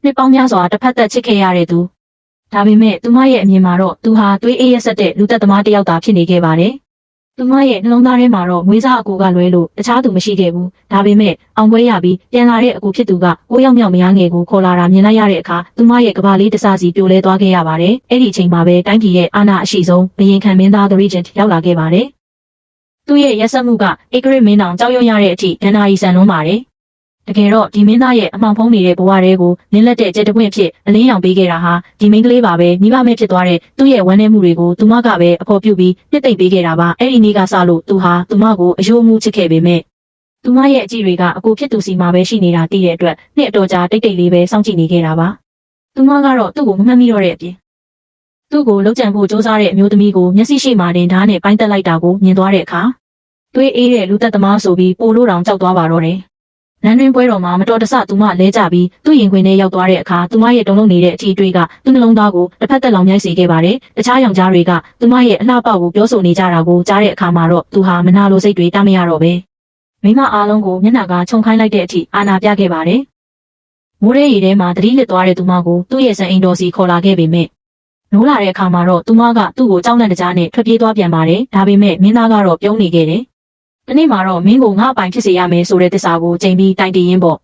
နှစ်ပေါင်းများစွာတစ်ဖက်သက်ချစ်ခဲ့ရတဲ့သူဒါပေမဲ့သူမရဲ့အမြင်မှာတော့သူဟာသွေးအေးရက်ဆက်တဲ့လူသက်သမားတစ်ယောက်သာဖြစ်နေခဲ့ပါတယ်သူမရဲ့နှလုံးသားထဲမှာတော့မွေးစားအကူကလွဲလို့တခြားသူမရှိခဲ့ဘူးဒါပေမဲ့အောင်ပွဲရပြီးပြန်လာတဲ့အကူဖြစ်သူကကိုရောက်မြောက်မရငယ်ကိုခေါ်လာတာမြင်လိုက်ရတဲ့အခါသူမရဲ့ကဘာလေးတစစီပြိုလဲသွားခဲ့ရပါတယ်အဲ့ဒီအချိန်မှာပဲတိုင်းပြည်ရဲ့အာဏာအရှိဆုံးဘရင်ခံမင်းသား The Regent ရောက်လာခဲ့ပါတယ်သူ့ရဲ့ရက်စက်မှုကဧကရစ်မင်းအောင်ကြောက်ရွံ့ရတဲ့အထိဒဏ္ဍာရီဆန်လွန်းပါတယ်တကယ်တော့ဒီမင်းသားရဲ့အမှောင်ဖုံးနေတဲ့ဘဝတွေကိုနင်းလက်တဲ့ကြက်တပွင့်ဖြစ်အလင်းရောင်ပေးခဲ့တာဟာဒီမင်းကလေးပါပဲမိဘမဲ့ဖြစ်သွားတဲ့သူ့ရဲ့ဝမ်းနည်းမှုတွေကိုသူမကပဲအဖော်ပြုပြီးပြစ်သိမ့်ပေးခဲ့တာပါအဲ့ဒီနေ့ကစလို့သူဟာသူမကိုအယိုးမှုချစ်ခဲ့ပေမဲ့သူမရဲ့အကြည့်တွေကအကူဖြစ်သူစီမှာပဲရှိနေတာသိတဲ့အတွက်နှစ်အတော်ကြာတိတ်တိတ်လေးပဲစောင့်ကြည့်နေခဲ့တာပါသူမကတော့သူ့ကိုမမှတ်မိတော့တဲ့အပြင်သူ့ကိုလှုပ်ကြံဖို့စ조사တဲ့အမျိုးသမီးကိုမျက်စိရှိမှတင်ဓာတ်နဲ့ပိုင်းတက်လိုက်တာကိုမြင်သွားတဲ့အခါသွေးအေးတဲ့လူသက်သမားဆိုပြီးပိုလို့တောင်ကြောက်သွားပါတော့တယ်နန်းတွင်းပွဲတော်မှာမတော်တဆသူမလဲကျပြီးသူ့ရင်ခွင်ထဲရောက်သွားတဲ့အခါသူမရဲ့တုံ့လုံနေတဲ့အထီးတွေကသူ့နှလုံးသားကိုတစ်ဖက်သက်လောင်မြိုက်စေခဲ့ပါတယ်။တခြားယောက်ျားတွေကသူမရဲ့အလှပကိုပြောဆိုနေကြတာကိုကြားတဲ့အခါမှာတော့သူဟာမနာလိုစိတ်တွေတားမရတော့ပဲ။မိမအားလုံးကိုမျက်နှာကခြုံခိုင်းလိုက်တဲ့အထိအာနာပြခဲ့ပါတယ်။မိုးရဲရီထဲမှာသတိလစ်သွားတဲ့သူမကိုသူ့ရဲ့စံအိမ်တော်စီခေါ်လာခဲ့ပေမဲ့နိုးလာတဲ့အခါမှာတော့သူမကသူ့ကိုကြောက်လန့်တကြားနဲ့ထွက်ပြေးသွားပြန်ပါတယ်။ဒါပေမဲ့မင်းသားကတော့ပြုံးနေခဲ့တယ်။ဒီနေ့မှာတော့မင်းကိုငါအပိုင်ဖြစ်စေရမယ်ဆိုတဲ့သစ္စာကိုချိန်ပြီးတိုင်တည်ရင်းပေါ့